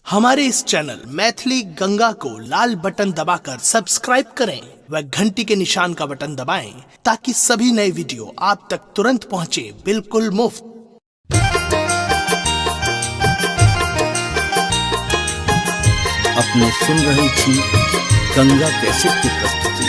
हमारे इस चैनल मैथिली गंगा को लाल बटन दबाकर सब्सक्राइब करें व घंटी के निशान का बटन दबाएं ताकि सभी नए वीडियो आप तक तुरंत पहुंचे बिल्कुल मुफ्त। अपने सुन रही थी गंगा कैसेट की प्रस्तुति।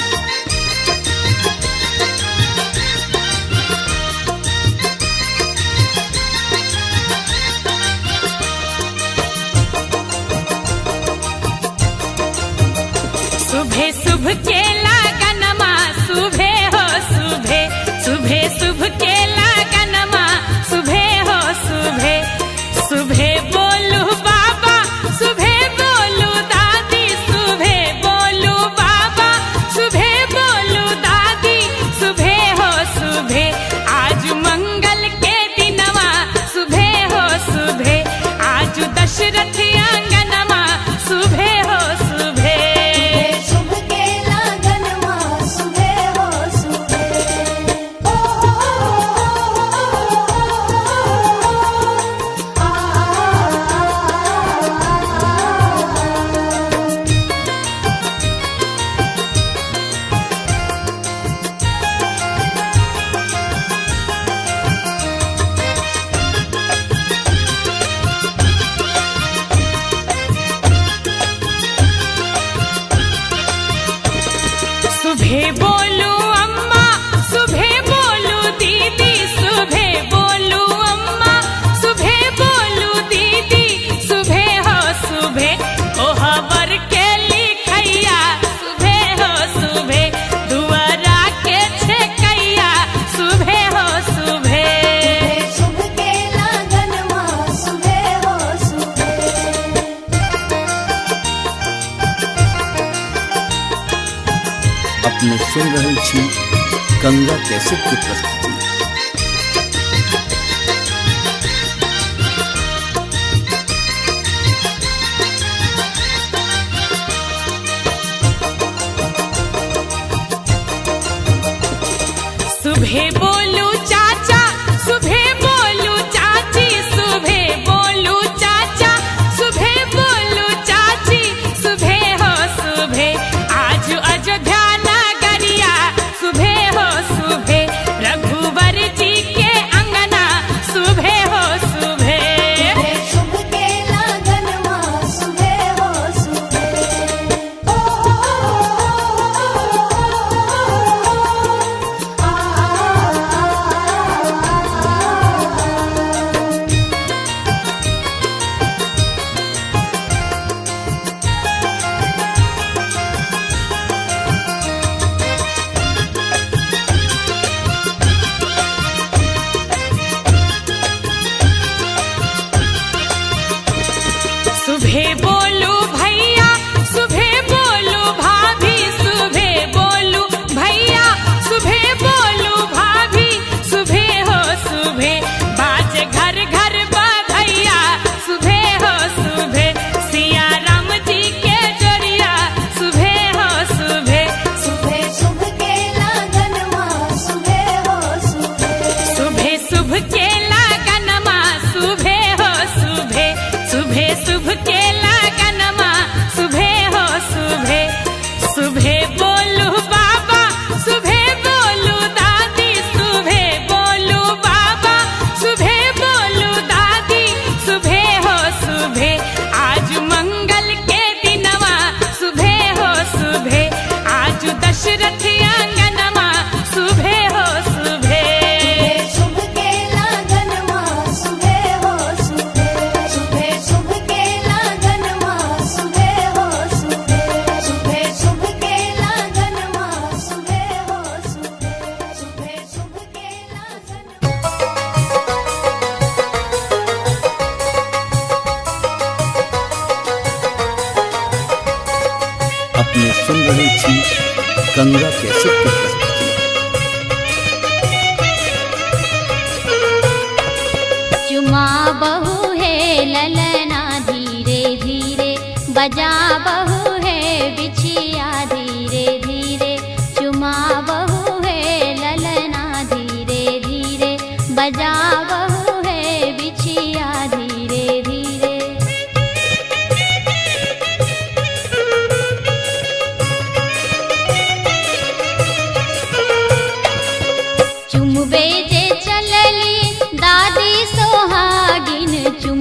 सुबह शुभ के लगनमा सुबह हो सुबह, सुबह शुभ के लगनमा सुबह हो सुबह। सुबह बोलू बाबा सुबह बोलू दादी, सुबह बोलू बाबा सुबह बोलू दादी, सुबह हो सुबह। आज मंगल के दिनवा सुबह हो सुबह, आज दशरथ आंगनमा सुबह हो सुबह। सुबह बोलू अम्मा सुबह बोलू दीदी, सुबह बोलू अम्मा सुबह बोलू दीदी, सुबह हो सुबह। ओहबर के लिखैया सुबह हो सुबह, दुआरा के छेकैया सुबह हो सुबह। शुभ के लगनमा सुबह हो सुबह। अपने सुन रही थी गंगा कैसेट की प्रस्तुति। सुबह बोलू चाचा सुबह बोलू चाची, सुबह बोलू चाचा सुबह बोलू चाची, सुबह हो सुबह। आज अयोध्या नगरिया सुबह हो सुबह, रघुवर जी के अंगना सुबह हो सुबह। शुभ के लगनमा सुबह हो सुबह बोलू भैया सुबह बोलू भाभी, सुबह बोलू भैया सुबह बोलू भाभी, सुबह हो सुबह। बाजे घर घर बधैया सुबह हो सुबह, सिया राम जी के जोड़िया सुबह हो सुबह। सुबह शुभ के लगनमा सुबह हो सुबह। सुबह शुभ के लगनमा सुबह हो सुबह, सुबह शुभ के लगनमा सुबह हो सुबह। सुबह बोलू बाबा सुबह बोलू दादी, सुबह बोलू बाबा सुबह बोलू दादी, सुबह हो सुबह। आज मंगल के दिनवा सुबह हो सुबह, आज दशरथ आंगनमा सुबह हो सुबह। शुभ के लगनमा सुबह हो सुबह। सुबह शुभ के लगनमा सुबह हो सुबह। सुबह शुभ के लगनमा सुबह हो सुबह। सुबह शुभ के लगनमा। अपने सुन रही थी गंगा कैसेट की प्रस्तुति। चुमा बहू है ललना धीरे धीरे, बजा बहू है बिछिया धीरे धीरे। चुमा बहू है ललना धीरे धीरे, बजा बहू है बिछिया धीरे धीरे।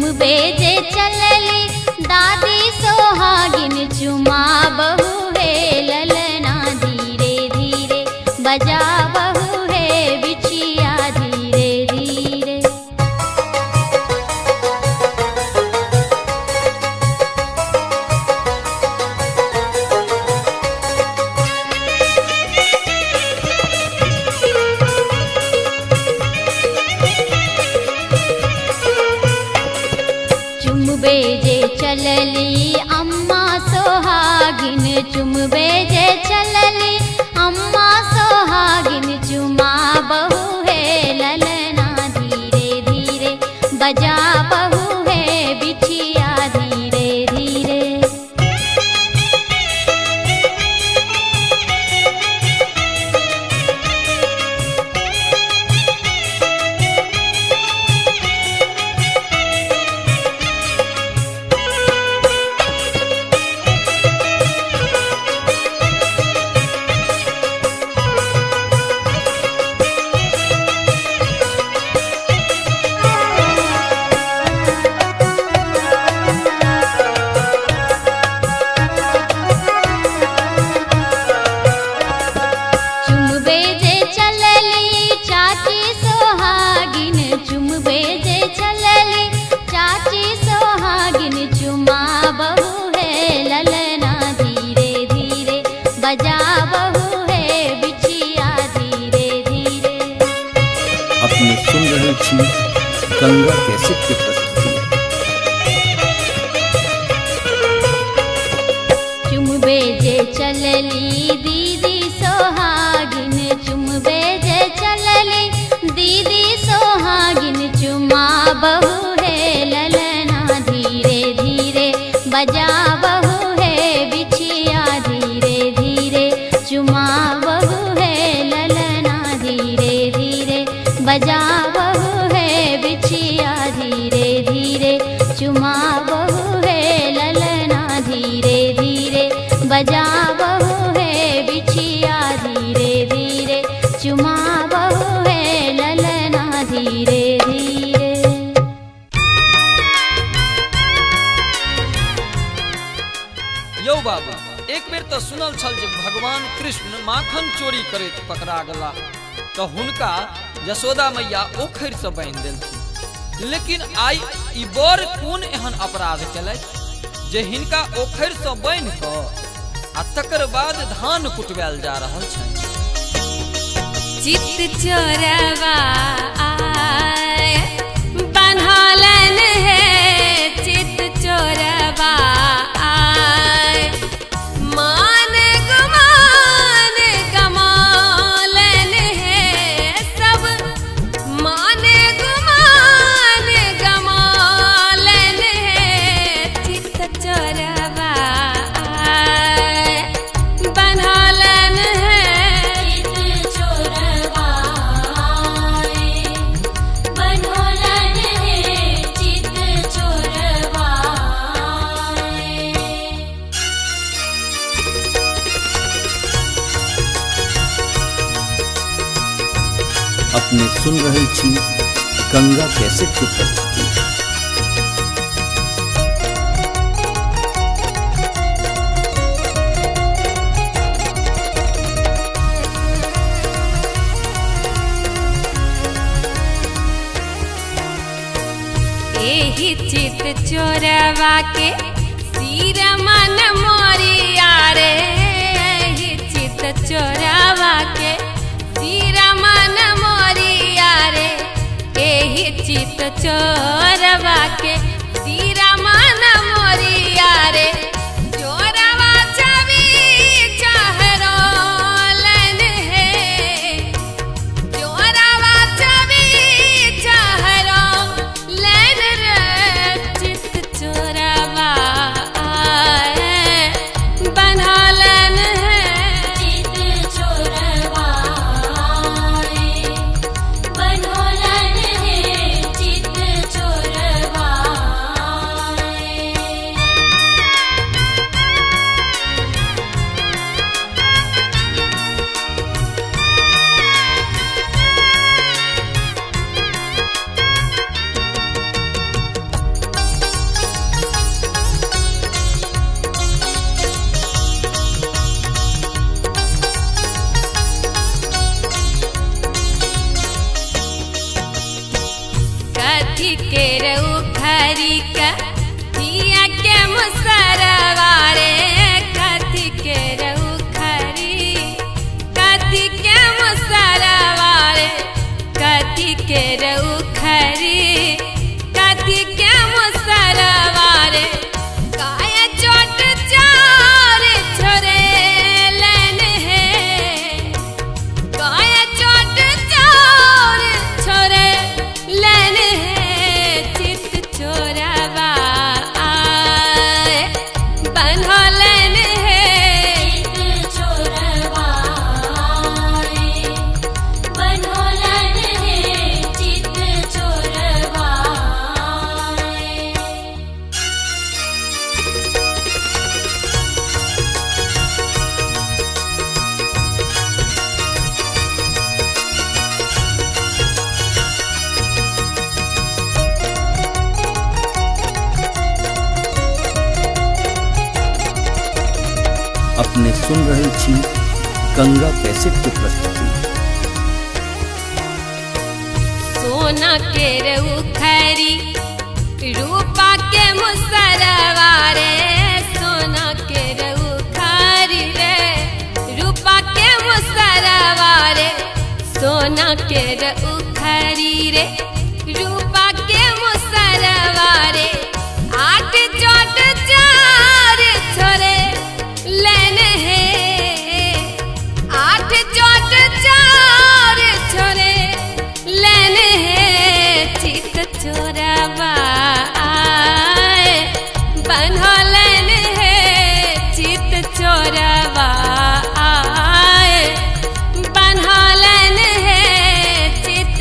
चुमबे जे चलली दादी सोहागिन चुमा बहू है ललना धीरे धीरे बजा बहू है बिछिया धीरे धीरे। चुमबे जे चलली अम्मा सोहागिन चुमबे जे चलली अम्मा सोहागिन चुमा बहू है ललना धीरे धीरे बजा बहू है बिछिया धीरे धीरे। चुमबे जे चलली चाची सोहागिन चुमबे जे चलली चाची सोहागिन चुमा बहू है ललना धीरे धीरे बजा बहू है बिछिया धीरे धीरे। अपने सुन रहे छी गंगा कैसेट की प्रस्तुति। चुमबे जे चलली दीदी सोहागिन चुमबे जे चलली दीदी सोहागिन चुमा बहू है ललना धीरे धीरे बजा बहू है बिछिया धीरे धीरे चुमा बहू है ललना धीरे धीरे बजा बहू है बिछिया धीरे धीरे चुमा बहू है ललना धीरे धीरे बजा बहू है बिछिया धीरे धीरे चुमा बहू है ललना धीरे धीरे। यौ बाबू एक बेर तो सुनल छल जे भगवान कृष्ण माखन चोरी करैत पकड़ा गेला तो हुनका यशोदा मैया ओखरि से बांधि देलखिन। लेकिन आई ई बर कोन एहन अपराध केलथि जे हिनका ओखरि से बांधि कऽ आ तकर बाद धान कुटबायल जा रहल छनि। चित चोरवा आय बन्हलन है चित चोरवा आय मान गुमान गमालन है सब मान गुमान गमालन है चित चोरवा आय बन्हलन है चित चोरवा आय बन्हलन है चित चोरवा आय। अपने सुन रहे छी गंगा कैसेट की प्रस्तुति। एही चित चोरवा के सिर मन मोरिया रे एही चित चोरवा के सिर मन मोरिया रे एही चित चोरवा के सिर मन मोरिया रे चोरवा छवि चहरोलन है चोरवा छवि चहरोलन रे चित चोरवा आए बन्हलन है चित चोरवा आए बन्हलन है चित चोरवा अपने सुन रहल छी गंगा कैसेट के प्रस्तुति। सोना के उखरी रूपा के मुसरवा रे, सोना के उखरी रे रूपा के मुसरवा रे, सोना के उखरी रे रूपा के मुसरवा रे, आठ चोट चार छोरे लेने हैं, आठ चोट चार छोरे लेने हैं, चित चोरवा बन्हा लेने हैं, चित चोरवा बन्हा लेने हैं, चित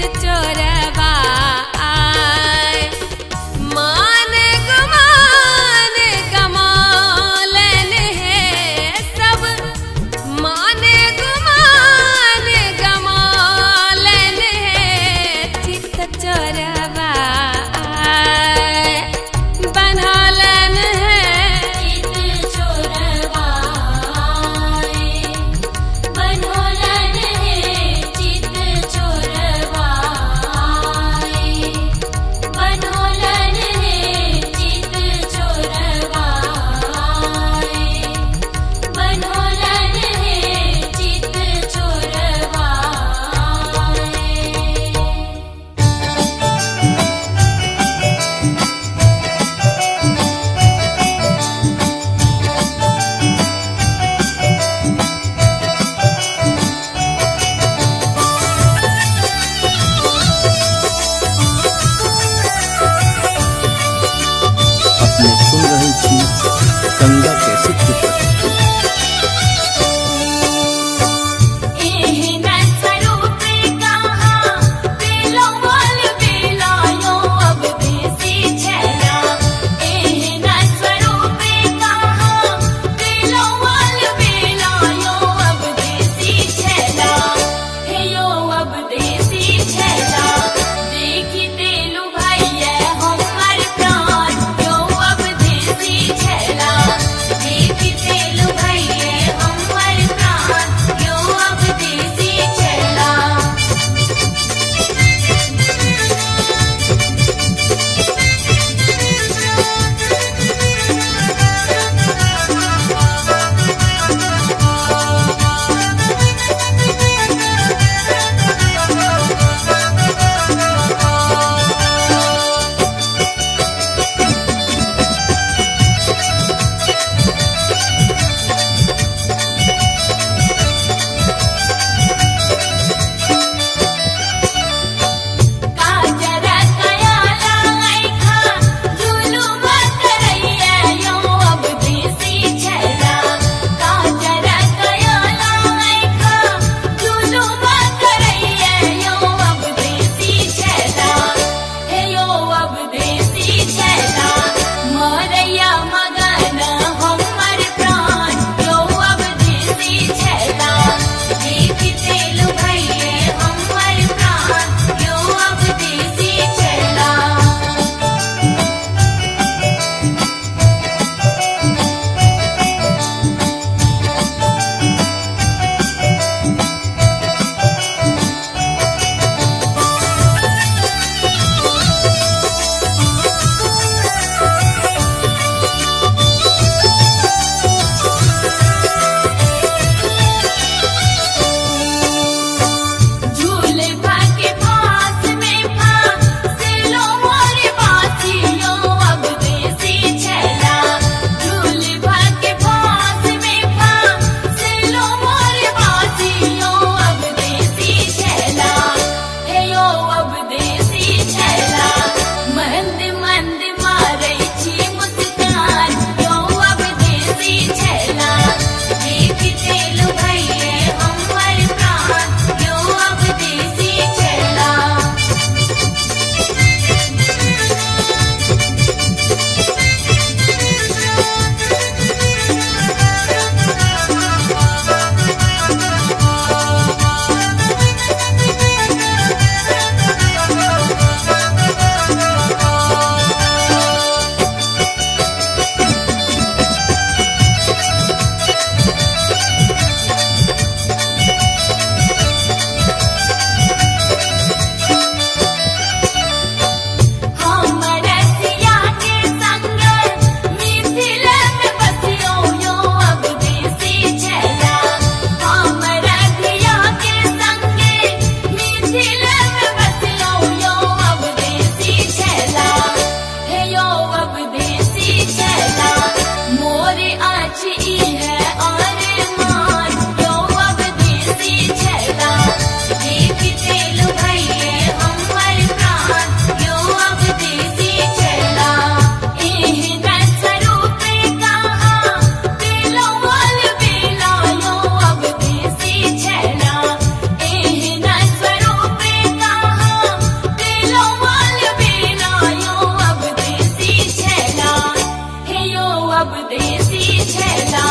अब देसी छैला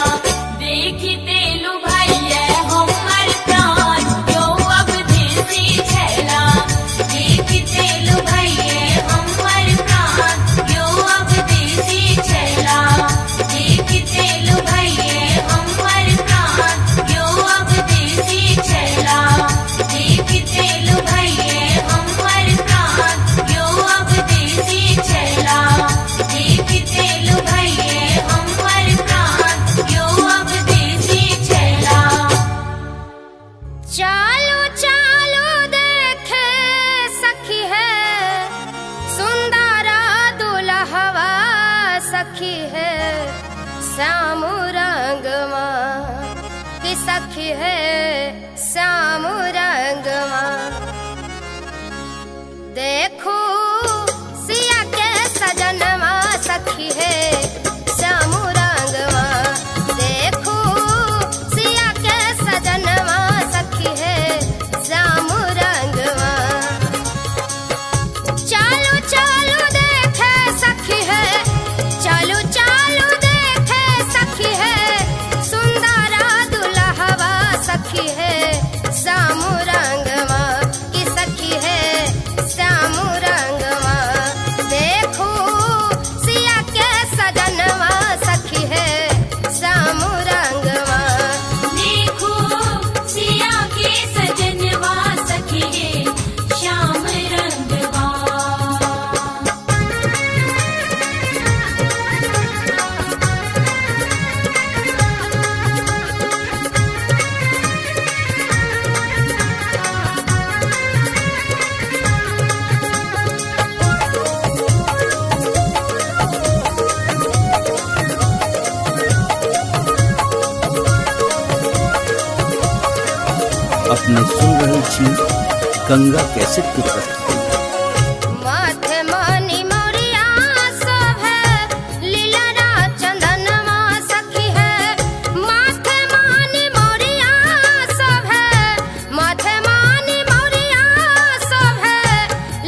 देखते लु भैया हमर प्राण यो अब देसी छैला देखते लु भैया हमर प्राण यो अब देसी छैला देखते लु भैया हमर प्राण यो अब देसी छैला देखते लु भैया हमर प्राण यो अब देसी छैला देखते लु भैया हमर प्राण यो अब देसी छैला। चालो चालो देखे सखी है सुंदरा दुल्हवा सखी है श्याम रंगवा की सखी है श्याम रंगवा देखो सिया के सजनवा सखी है श्याम रंगवा देखो सिया के सजनवा सखी है श्याम रंगवा चालू चालू देखे सखी है चालू चालू देखे सखी है सुंदरा दुल्हवा सखी है श्याम रंगवा की सखी है श्याम रंगवा देखो सिया के सजनवा सखी है श्याम रंगवा देखो सिया के सजनवा सखी है श्याम रंगवा। अपने सुन रहे छी गंगा कैसेट की प्रस्तुति। माथे मणि मोरिया शोभे लीलरा चंदनवा सखी है माथे मणि मोरिया शोभे माथे मणि मोरिया शोभे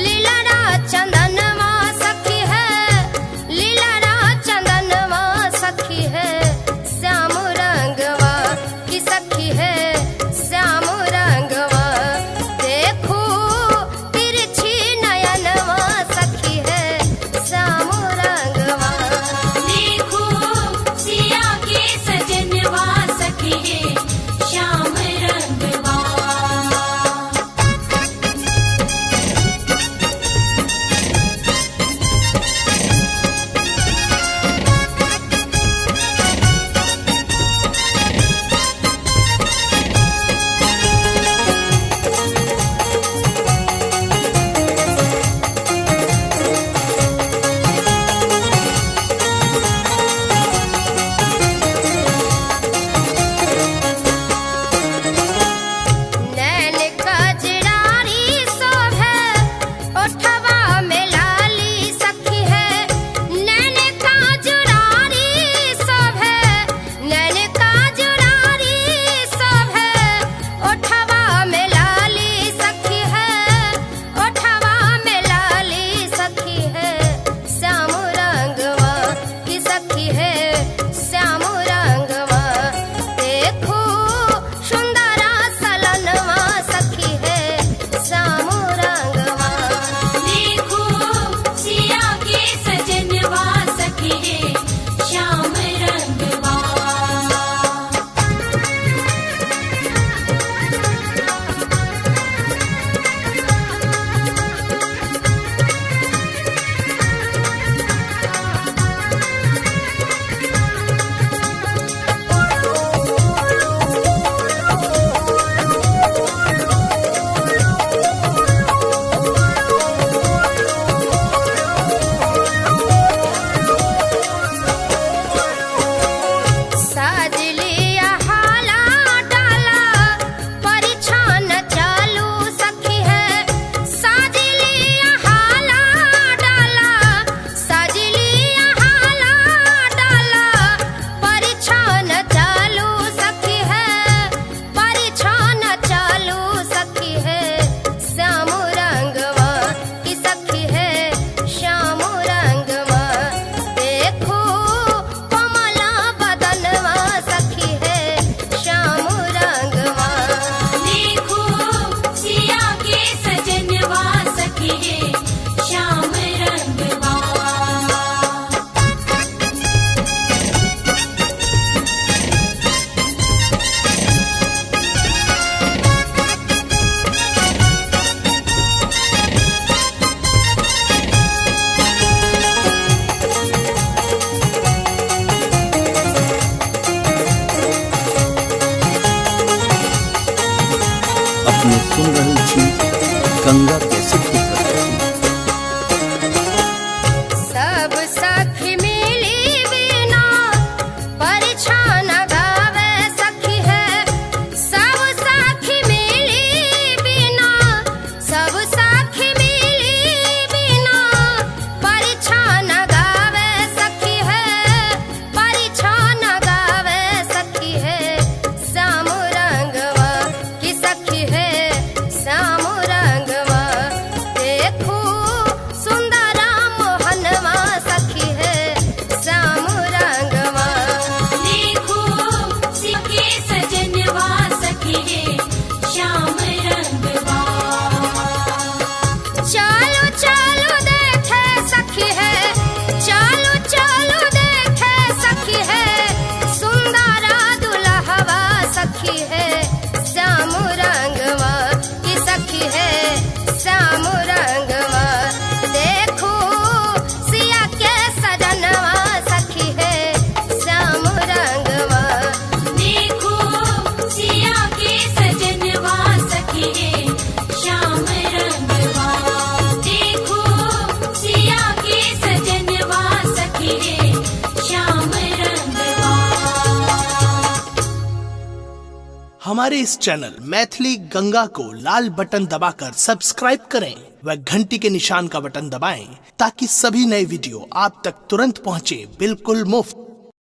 लीलरा चंदनवा सखी है लीलरा चंदनवा सखी है श्याम रंगवा की सखी है श्याम रंगवा देखो तिरछी हमारे इस चैनल मैथिली गंगा को लाल बटन दबाकर सब्सक्राइब करें व घंटी के निशान का बटन दबाएं ताकि सभी नए वीडियो आप तक तुरंत पहुंचे बिल्कुल मुफ्त।